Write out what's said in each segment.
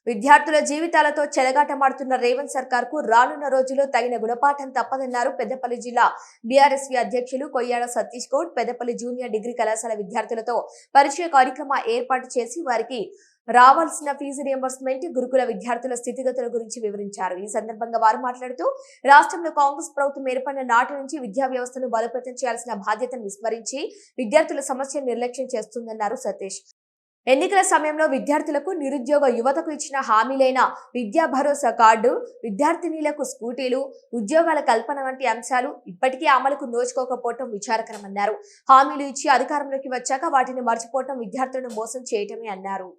విద్యార్థుల జీవితాలతో చెలగాటమాడుతున్న రేవంత్ సర్కార్ కు రానున్న రోజుల్లో తగిన గుణపాఠం తప్పదన్నారు పెద్దపల్లి జిల్లా బీఆర్ఎస్వి అధ్యక్షులు కొయ్యాడ సతీష్ గౌడ్. పెద్దపల్లి జూనియర్ డిగ్రీ కళాశాల విద్యార్థులతో పరిచయ కార్యక్రమం ఏర్పాటు చేసి వారికి రావాల్సిన ఫీజు రియంబర్స్మెంట్, గురుకుల విద్యార్థుల స్థితిగతుల గురించి వివరించారు. ఈ సందర్భంగా వారు మాట్లాడుతూ రాష్ట్రంలో కాంగ్రెస్ ప్రభుత్వం ఏర్పడిన నాటి నుంచి విద్యా వ్యవస్థను బలోపేతం చేయాల్సిన బాధ్యతను విస్మరించి విద్యార్థుల సమస్యను నిర్లక్ష్యం చేస్తుందన్నారు సతీష్. ఎన్నికల సమయంలో విద్యార్థులకు, నిరుద్యోగ యువతకు ఇచ్చిన హామీలైన విద్యా భరోసా కార్డు, విద్యార్థినీలకు స్కూటీలు, ఉద్యోగాల కల్పన వంటి అంశాలు ఇప్పటికీ అమలుకు నోచుకోకపోవటం విచారకరమన్నారు. హామీలు ఇచ్చి అధికారంలోకి వచ్చాక వాటిని మర్చిపోవటం విద్యార్థులను మోసం చేయటమే అన్నారు.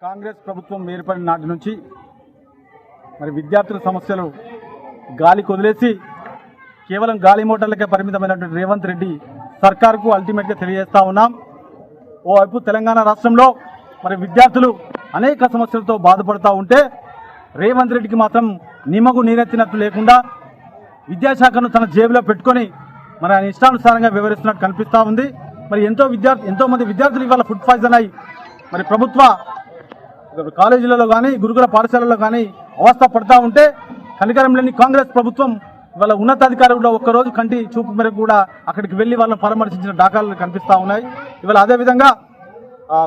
కాంగ్రెస్ ప్రభుత్వం ఏర్పడిన నాటి నుంచి మరి విద్యార్థుల సమస్యలు గాలికి వదిలేసి కేవలం గాలి మోటార్లకే పరిమితమైనటువంటి రేవంత్ రెడ్డి సర్కార్కు అల్టిమేట్గా తెలియజేస్తా ఉన్నాం. ఓవైపు తెలంగాణ రాష్ట్రంలో మరి విద్యార్థులు అనేక సమస్యలతో బాధపడుతూ ఉంటే రేవంత్ రెడ్డికి మాత్రం నిమ్మకు నీరెత్తినట్టు లేకుండా విద్యాశాఖను తన జేబులో పెట్టుకొని మరి ఆయన ఇష్టానుసారంగా వివరిస్తున్నట్టు కనిపిస్తూ ఉంది. మరి ఎంతోమంది విద్యార్థులు ఇవాళ ఫుడ్ పాయిజన్ అయ్యి మరి ప్రభుత్వ కాలేజీలలో కానీ గురుకుల పాఠశాలలో కానీ అవస్థ పడుతూ ఉంటే కనికరం లేని కాంగ్రెస్ ప్రభుత్వం వాళ్ళ ఉన్నతాధికారులు ఒక్కరోజు కంటి చూపు మేరకు కూడా అక్కడికి వెళ్ళి వాళ్ళని పరామర్శించిన దాఖలాలు కనిపిస్తూ ఉన్నాయి. ఇవాళ అదేవిధంగా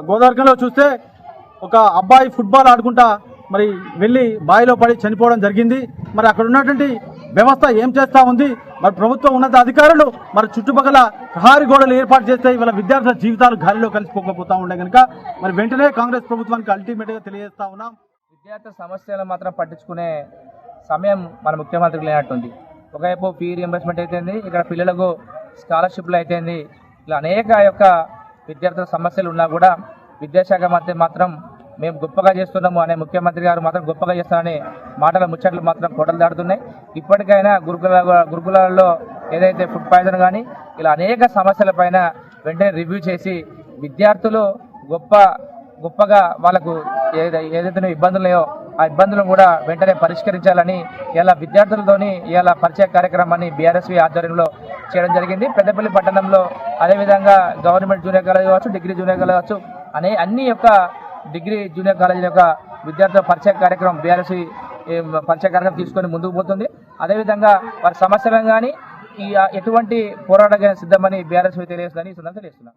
గోదావరిలో చూస్తే ఒక అబ్బాయి ఫుట్బాల్ ఆడుకుంటా మరి వెళ్ళి బావిలో పడి చనిపోవడం జరిగింది. మరి అక్కడ ఉన్నటువంటి వ్యవస్థ ఏం చేస్తూ ఉంది? మరి ప్రభుత్వ ఉన్నత అధికారులు మరి చుట్టుపక్కల ప్రహారీ గోడలు ఏర్పాటు చేస్తే ఇవాళ విద్యార్థుల జీవితాలు గాలిలో కలిసిపోకపోతూ ఉండే కనుక మరి వెంటనే కాంగ్రెస్ ప్రభుత్వానికి అల్టిమేట్గా తెలియజేస్తా ఉన్నాం. విద్యార్థుల సమస్యలు మాత్రం పట్టించుకునే సమయం మన ముఖ్యమంత్రికి లేనట్టుంది. ఒకవైపు ఫీ రియంబర్స్మెంట్ అయితేంది, ఇక్కడ పిల్లలకు స్కాలర్షిప్లు అయితేంది, ఇలా అనేక విద్యార్థుల సమస్యలు ఉన్నా కూడా విద్యాశాఖ మంత్రి మాత్రం మేము గొప్పగా చేస్తున్నాము అనే ముఖ్యమంత్రి గారు మాత్రం గొప్పగా చేస్తారనే మాటల ముచ్చట్లు మాత్రం కోటలు దాటుతున్నాయి. ఇప్పటికైనా గురుకులాల్లో ఏదైతే ఫుడ్ పాయిజన్ కానీ ఇలా అనేక సమస్యలపైన వెంటనే రివ్యూ చేసి విద్యార్థులు గొప్పగా వాళ్ళకు ఏదైతే ఇబ్బందులు ఉన్నాయో ఆ ఇబ్బందులను కూడా వెంటనే పరిష్కరించాలని ఇలా విద్యార్థులతోని ఇలా పరిచయ కార్యక్రమాన్ని బీఆర్ఎస్వి ఆధ్వర్యంలో చేయడం జరిగింది. పెద్దపల్లి పట్టణంలో అదేవిధంగా గవర్నమెంట్ జూనియర్ కాలేజ్ కావచ్చు, డిగ్రీ జూనియర్ కాలేజ్ కావచ్చు, అన్ని డిగ్రీ జూనియర్ కాలేజీల యొక్క విద్యార్థుల పరిచయ కార్యక్రమం బీఆర్ఎస్వి పరిచయ కార్యక్రమం తీసుకొని ముందుకు పోతుంది. అదేవిధంగా వారి సమస్యలను కానీ ఎటువంటి పోరాటం సిద్ధమని బీఆర్ఎస్వి తెలియజేస్తుందని తెలియజేస్తున్నాం.